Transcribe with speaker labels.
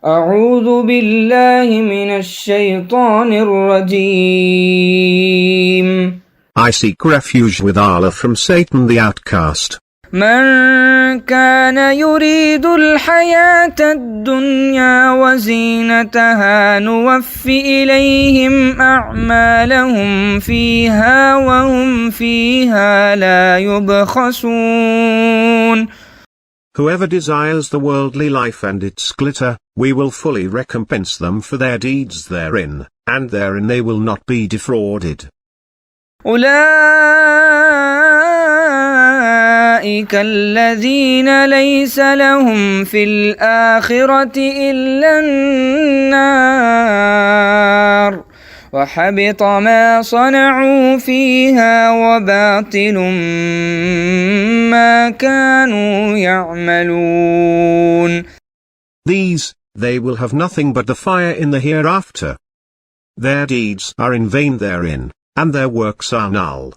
Speaker 1: أعوذ بالله من الشيطان الرجيم.
Speaker 2: I seek refuge with Allah from Satan the outcast.
Speaker 1: من كان يريد الحياة الدنيا وزينتها نوف إليهم أعمالهم فيها وهم فيها لا يبخسون.
Speaker 2: Whoever desires the worldly life and its glitter, we will fully recompense them for their deeds therein, and therein they will not be defrauded.
Speaker 1: أولئك الذين ليس لهم في الآخرة إلا النار وحبط ما صنعوا فيها وباطل ما كانوا يعملون.
Speaker 2: These, they will have nothing but the fire in the hereafter. Their deeds are in vain therein, and their works are null.